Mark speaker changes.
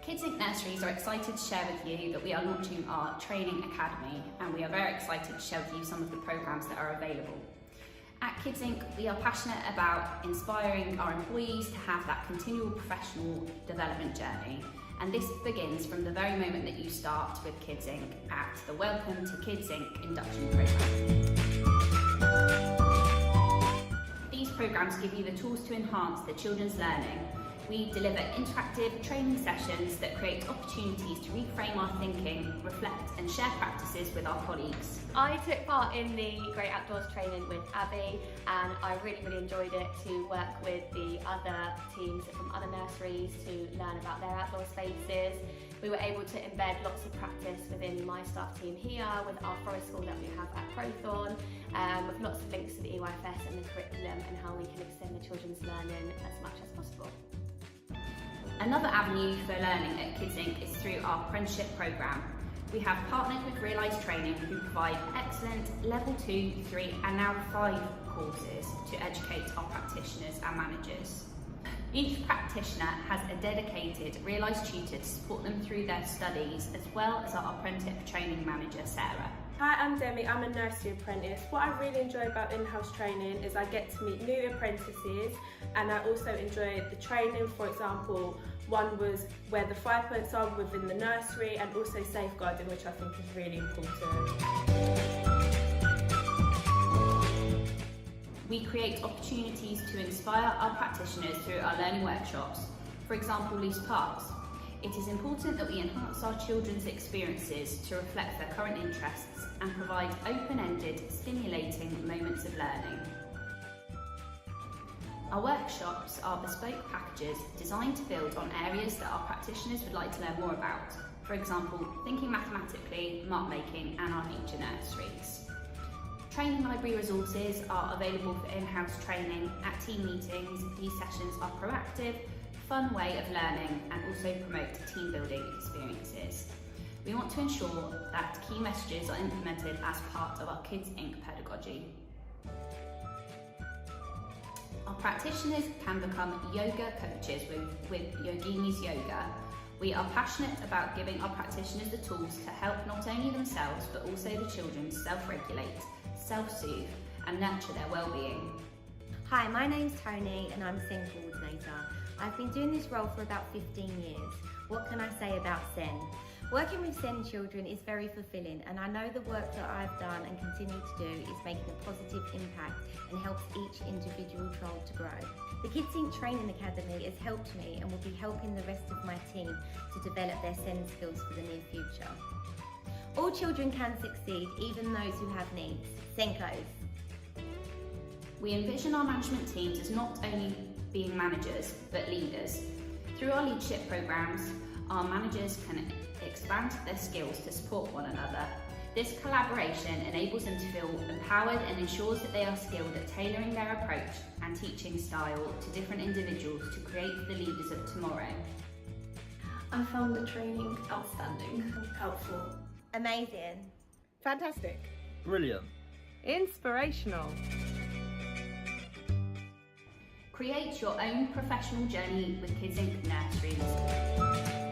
Speaker 1: Kids Inc Nurseries are excited to share with you that we are launching our training academy, and we are very excited to share with you some of the programmes that are available. At Kids Inc, we are passionate about inspiring our employees to have that continual professional development journey, and this begins from the very moment that you start with Kids Inc at the Welcome to Kids Inc induction programme. These programmes give you the tools to enhance the children's learning. We deliver interactive training sessions that create opportunities to reframe our thinking, reflect and share practices with our colleagues.
Speaker 2: I took part in the Great Outdoors training with Abby, and I really enjoyed it to work with the other teams from other nurseries to learn about their outdoor spaces. We were able to embed lots of practice within my staff team here with our forest school that we have at Crowthorne, with lots of links to the EYFS and the curriculum and how we can extend the children's learning as much as possible.
Speaker 1: Another avenue for learning at Kids Inc is through our apprenticeship programme. We have partnered with Realise Training, who provide excellent level 2, 3 and now 5 courses to educate our practitioners and managers. Each practitioner has a dedicated Realise tutor to support them through their studies, as well as our apprentice training manager, Sarah.
Speaker 3: Hi, I'm Demi, I'm a nursery apprentice. What I really enjoy about in-house training is I get to meet new apprentices, and I also enjoy the training. For example, one was where the 5 points are within the nursery, and also safeguarding, which I think is really important.
Speaker 1: We create opportunities to inspire our practitioners through our learning workshops, for example loose parks. It is important that we enhance our children's experiences to reflect their current interests and provide open-ended, stimulating moments of learning. Our workshops are bespoke packages designed to build on areas that our practitioners would like to learn more about, for example, thinking mathematically, mark making and our nature nurseries. Training library resources are available for in-house training at team meetings. These sessions are proactive, fun way of learning and also promote team building experiences. We want to ensure that key messages are implemented as part of our Kids Inc pedagogy. Our practitioners can become yoga coaches with Yogini's Yoga. We are passionate about giving our practitioners the tools to help not only themselves but also the children self-regulate, self-soothe and nurture their well-being.
Speaker 4: Hi, my name's Tony and I'm SEN coordinator. I've been doing this role for about 15 years. What can I say about SEN? Working with SEN children is very fulfilling, and I know the work that I've done and continue to do is making a positive impact and helps each individual child to grow. The Kids Inc Training Academy has helped me and will be helping the rest of my team to develop their SEN skills for the near future. All children can succeed, even those who have needs. Senkos.
Speaker 1: We envision our management teams as not only being managers, but leaders. Through our leadership programmes, our managers can expand their skills to support one another. This collaboration enables them to feel empowered and ensures that they are skilled at tailoring their approach and teaching style to different individuals to create the leaders of tomorrow.
Speaker 5: I found the training outstanding, helpful.
Speaker 4: Amazing.
Speaker 6: Fantastic.
Speaker 7: Brilliant.
Speaker 6: Inspirational.
Speaker 1: Create your own professional journey with Kids Inc Nurseries.